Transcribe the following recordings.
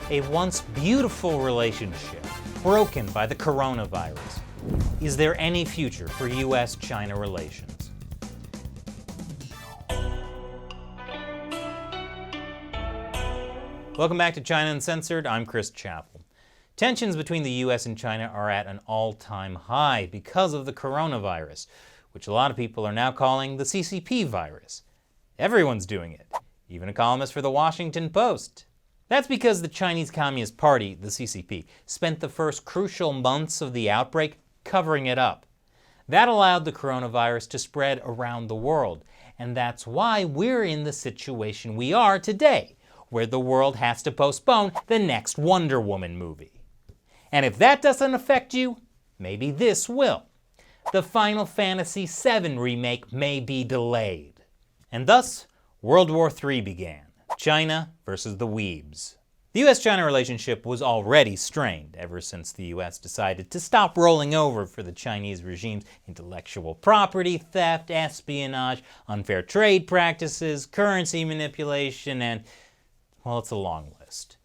A once beautiful relationship broken by the coronavirus. Is there any future for U.S.-China relations? Welcome back to China Uncensored. I'm Chris Chappell. Tensions between the U.S. and China are at an all-time high because of the coronavirus, which a lot of people are now calling the CCP virus. Everyone's doing it, even a columnist for the Washington Post. That's because the Chinese Communist Party, the CCP, spent the first crucial months of the outbreak covering it up. That allowed the coronavirus to spread around the world, and that's why we're in the situation we are today, where the world has to postpone the next Wonder Woman movie. And if that doesn't affect you, maybe this will. The Final Fantasy VII remake may be delayed. And thus, World War III began. China versus the Weebs. The U.S.-China relationship was already strained ever since the U.S. decided to stop rolling over for the Chinese regime's intellectual property theft, espionage, unfair trade practices, currency manipulation, and, well, it's a long list.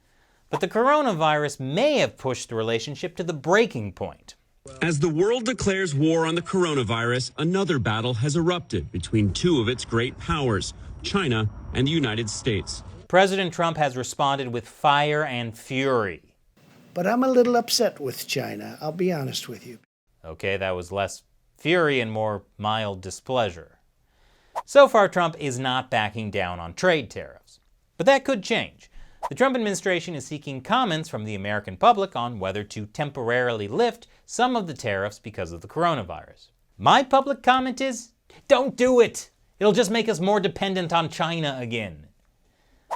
But the coronavirus may have pushed the relationship to the breaking point. As the world declares war on the coronavirus, another battle has erupted between two of its great powers, China and the United States. President Trump has responded with fire and fury. But I'm a little upset with China, I'll be honest with you. Okay, that was less fury and more mild displeasure. So far, Trump is not backing down on trade tariffs. But that could change. The Trump administration is seeking comments from the American public on whether to temporarily lift some of the tariffs because of the coronavirus. My public comment is, don't do it! It'll just make us more dependent on China again.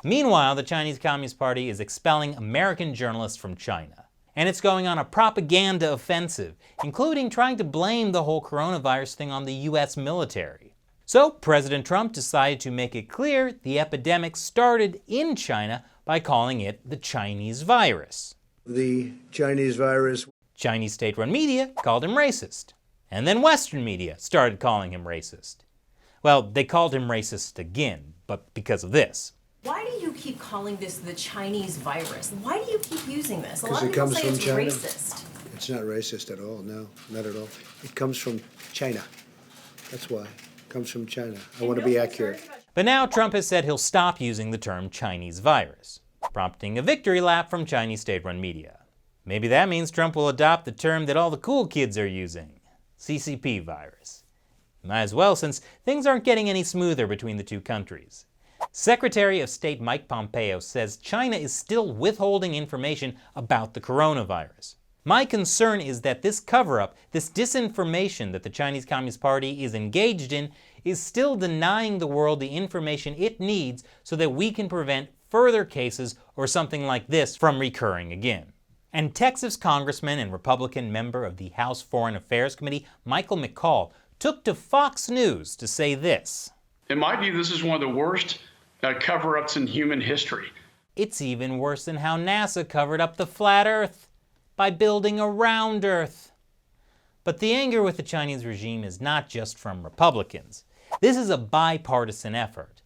Meanwhile, the Chinese Communist Party is expelling American journalists from China. And it's going on a propaganda offensive, including trying to blame the whole coronavirus thing on the U.S. military. So, President Trump decided to make it clear the epidemic started in China by calling it the Chinese virus. The Chinese virus. Chinese state-run media called him racist. And then Western media started calling him racist. Well, they called him racist again, but because of this. Why do you keep calling this the Chinese virus? Why do you keep using this? A lot Because of it people comes say from it's China. racist. It's not racist at all, no, not at all. It comes from China. That's why. It comes from China. I want to be accurate. But now Trump has said he'll stop using the term Chinese virus, prompting a victory lap from Chinese state-run media. Maybe that means Trump will adopt the term that all the cool kids are using, CCP virus. Might as well, since things aren't getting any smoother between the two countries. Secretary of State Mike Pompeo says China is still withholding information about the coronavirus. My concern is that this cover-up, this disinformation that the Chinese Communist Party is engaged in, is still denying the world the information it needs so that we can prevent further cases or something like this from recurring again. And Texas Congressman and Republican member of the House Foreign Affairs Committee, Michael McCaul, took to Fox News to say this. In my view, this is one of the worst cover-ups in human history. It's even worse than how NASA covered up the flat Earth by building around Earth. But the anger with the Chinese regime is not just from Republicans. This is a bipartisan effort.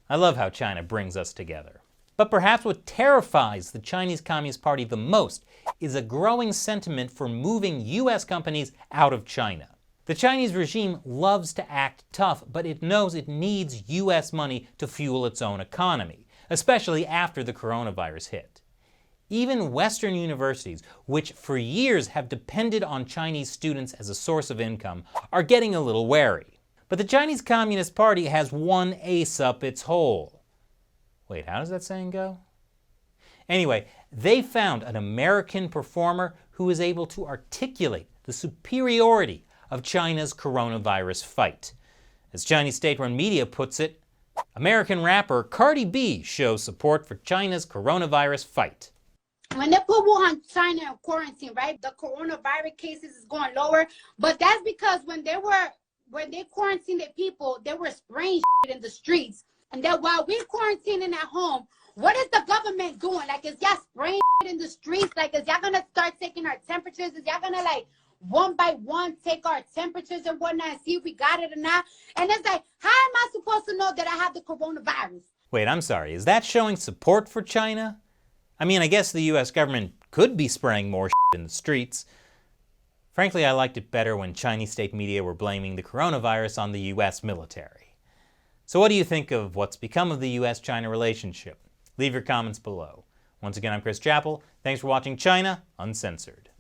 I love how China brings us together. But perhaps what terrifies the Chinese Communist Party the most is a growing sentiment for moving U.S. companies out of China. The Chinese regime loves to act tough, but it knows it needs U.S. money to fuel its own economy, especially after the coronavirus hit. Even Western universities, which for years have depended on Chinese students as a source of income, are getting a little wary. But the Chinese Communist Party has one ace up its hole. Wait, how does that saying go? Anyway, they found an American performer who is able to articulate the superiority of China's coronavirus fight. As Chinese state-run media puts it, American rapper Cardi B shows support for China's coronavirus fight. When they put Wuhan, China in quarantine, right, the coronavirus cases is going lower, but that's because when they quarantined the people, they were spraying shit in the streets. And then while we're quarantining at home, what is the government doing? Like, is y'all spraying shit in the streets? Like, is y'all gonna start taking our temperatures? Is y'all gonna, like, one by one take our temperatures and whatnot and see if we got it or not? And it's like, how am I supposed to know that I have the coronavirus? Wait, I'm sorry, is that showing support for China? I mean, I guess the US government could be spraying more in the streets. Frankly, I liked it better when Chinese state media were blaming the coronavirus on the US military. So what do you think of what's become of the US-China relationship? Leave your comments below. Once again, I'm Chris Chappell. Thanks for watching China Uncensored.